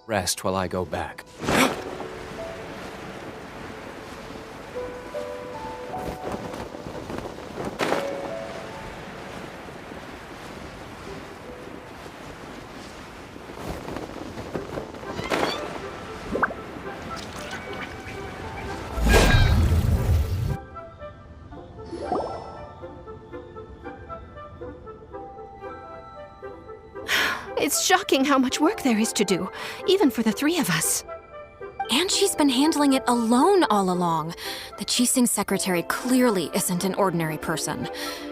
Rest while I go back. It's shocking how much work there is to do, even for the three of us. And she's been handling it alone all along. The Qixing secretary clearly isn't an ordinary person.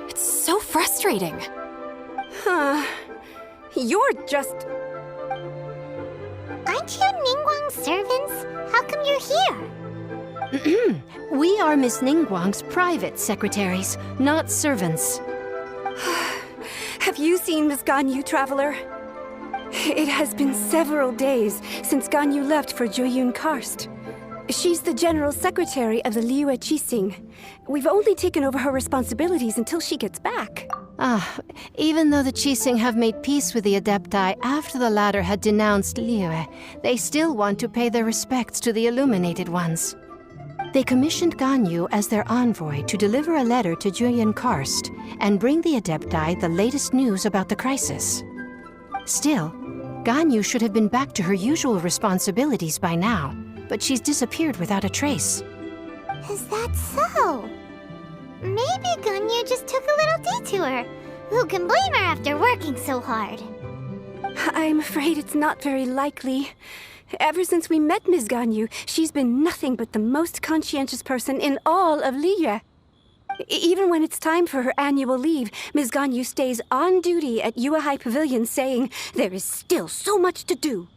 It's so frustrating. You're just... Aren't you Ningguang's servants? How come you're here? We are Miss Ningguang's private secretaries, not servants. Have you seen Miss Ganyu, Traveler? It has been several days since Ganyu left for Jueyun Karst. She's the general secretary of the Liyue Qixing. We've only taken over her responsibilities until she gets back. Even though the Qixing have made peace with the Adepti after the latter had denounced Liyue, they still want to pay their respects to the Illuminated ones. They commissioned Ganyu as their envoy to deliver a letter to Jueyun Karst and bring the Adepti the latest news about the crisis. Still, Ganyu should have been back to her usual responsibilities by now, but she's disappeared without a trace. Is that so? Maybe Ganyu just took a little detour. Who can blame her after working so hard? I'm afraid it's not very likely. Ever since we met Ms. Ganyu, she's been nothing but the most conscientious person in all of Liyue. Even when it's time for her annual leave, Ms. Ganyu stays on duty at Yuehai Pavilion saying there is still so much to do.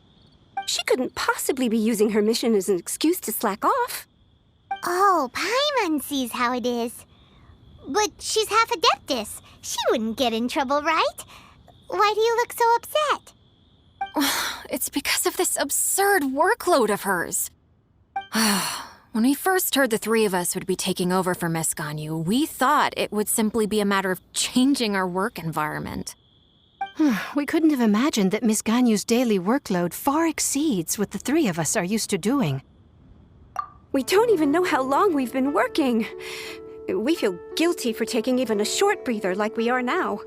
She couldn't possibly be using her mission as an excuse to slack off. Oh, Paimon sees how it is. But she's half Adeptus. She wouldn't get in trouble, right? Why do you look so upset? It's because of this absurd workload of hers. When we first heard the three of us would be taking over for Miss Ganyu, we thought it would simply be a matter of changing our work environment. We couldn't have imagined that Miss Ganyu's daily workload far exceeds what the three of us are used to doing. We don't even know how long we've been working. We feel guilty for taking even a short breather like we are now.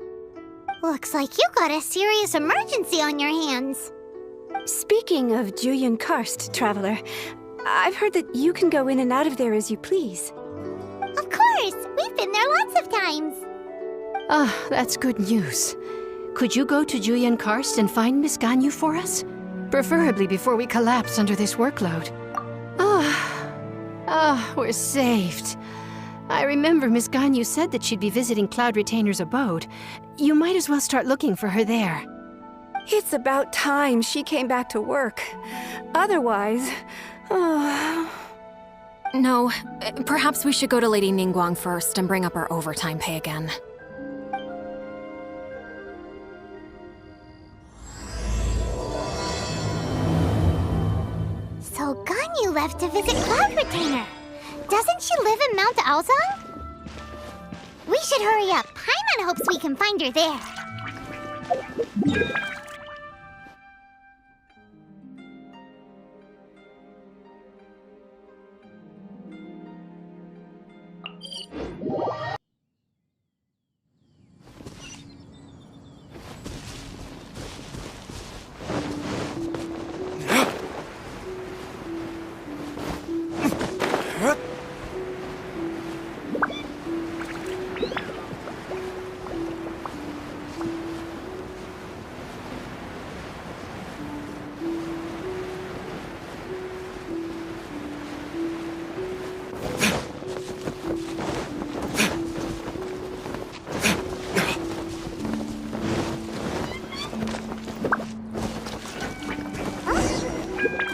Looks like you got a serious emergency on your hands. Speaking of Jueyun Karst, Traveler, I've heard that you can go in and out of there as you please. Of course! We've been there lots of times. That's good news. Could you go to Jueyun Karst and find Miss Ganyu for us? Preferably before we collapse under this workload. We're saved. I remember Miss Ganyu said that she'd be visiting Cloud Retainer's abode. You might as well start looking for her there. It's about time she came back to work. Otherwise... No, perhaps we should go to Lady Ningguang first and bring up our overtime pay again. So Ganyu left to visit Cloud Retainer. Doesn't she live in Mount Aozong? We should hurry up. Paimon hopes we can find her there.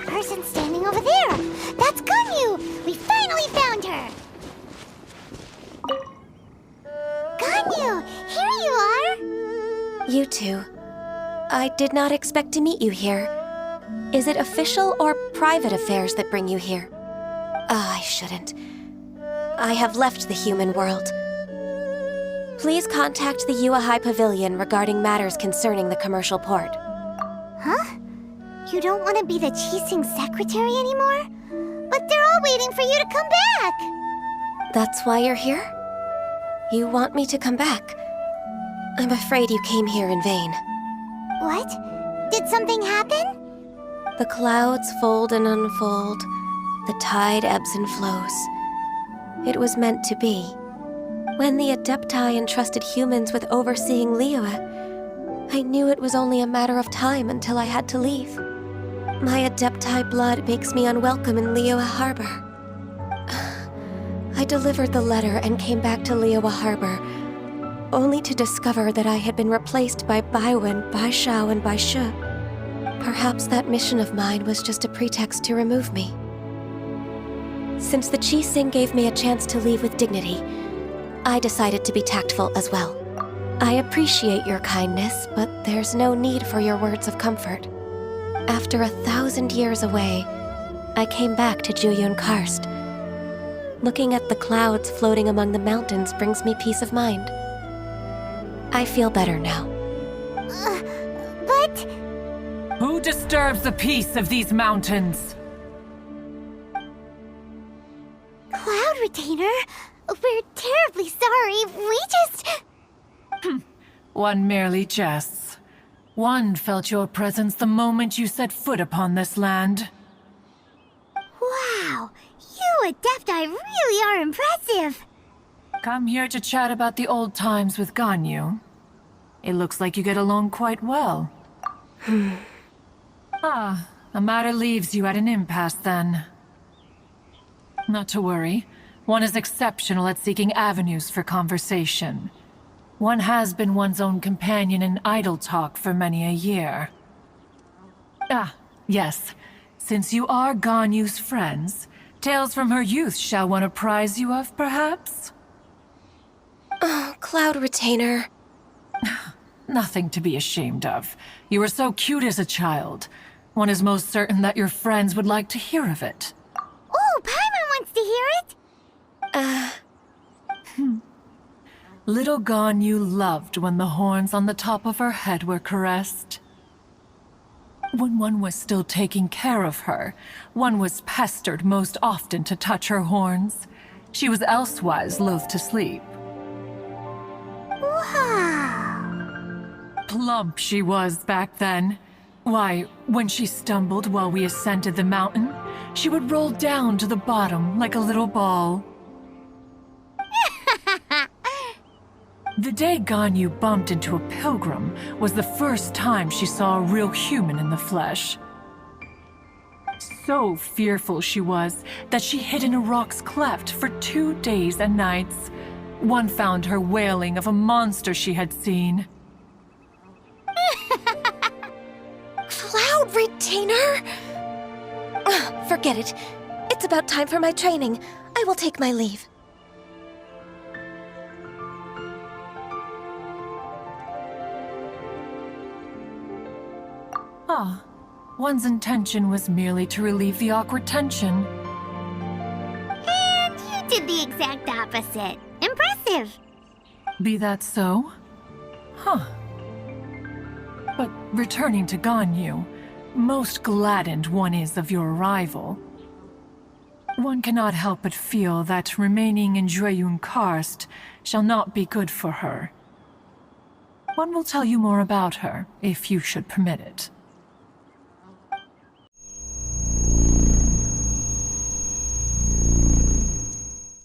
Person standing over there. That's Ganyu. We finally found her. Ganyu, here you are. You two. I did not expect to meet you here. Is it official or private affairs that bring you here? I shouldn't. I have left the human world. Please contact the Yuehai Pavilion regarding matters concerning the commercial port. Huh? You don't want to be the Qixing secretary anymore? But they're all waiting for you to come back! That's why you're here? You want me to come back? I'm afraid you came here in vain. What? Did something happen? The clouds fold and unfold. The tide ebbs and flows. It was meant to be. When the Adepti entrusted humans with overseeing Liyue, I knew it was only a matter of time until I had to leave. My Adepti blood makes me unwelcome in Liyue Harbor. I delivered the letter and came back to Liyue Harbor, only to discover that I had been replaced by Baiwen, Baishao, and Baishu. Perhaps that mission of mine was just a pretext to remove me. Since the Qixing gave me a chance to leave with dignity, I decided to be tactful as well. I appreciate your kindness, but there's no need for your words of comfort. After 1,000 years away, I came back to Juyun Karst. Looking at the clouds floating among the mountains brings me peace of mind. I feel better now. But... Who disturbs the peace of these mountains? Cloud Retainer, we're terribly sorry. We just... One merely jests. One felt your presence the moment you set foot upon this land. Wow, you Adepti really are impressive. Come here to chat about the old times with Ganyu. It looks like you get along quite well. A matter leaves you at an impasse then. Not to worry. One is exceptional at seeking avenues for conversation. One has been one's own companion in idle talk for many a year. Yes. Since you are Ganyu's friends, tales from her youth shall one apprise you of, perhaps? Oh, Cloud Retainer. Nothing to be ashamed of. You were so cute as a child. One is most certain that your friends would like to hear of it. Oh, Paimon wants to hear it! Little Ganyu loved when the horns on the top of her head were caressed. When one was still taking care of her, one was pestered most often to touch her horns. She was elsewise loath to sleep. Wow! Plump she was back then. Why, when she stumbled while we ascended the mountain, she would roll down to the bottom like a little ball. The day Ganyu bumped into a pilgrim was the first time she saw a real human in the flesh. So fearful she was that she hid in a rock's cleft for 2 days and nights. One found her wailing of a monster she had seen. Cloud Retainer? Forget it. It's about time for my training. I will take my leave. One's intention was merely to relieve the awkward tension. And you did the exact opposite. Impressive! Be that so? But returning to Ganyu, most gladdened one is of your arrival. One cannot help but feel that remaining in Juyun Karst shall not be good for her. One will tell you more about her, if you should permit it.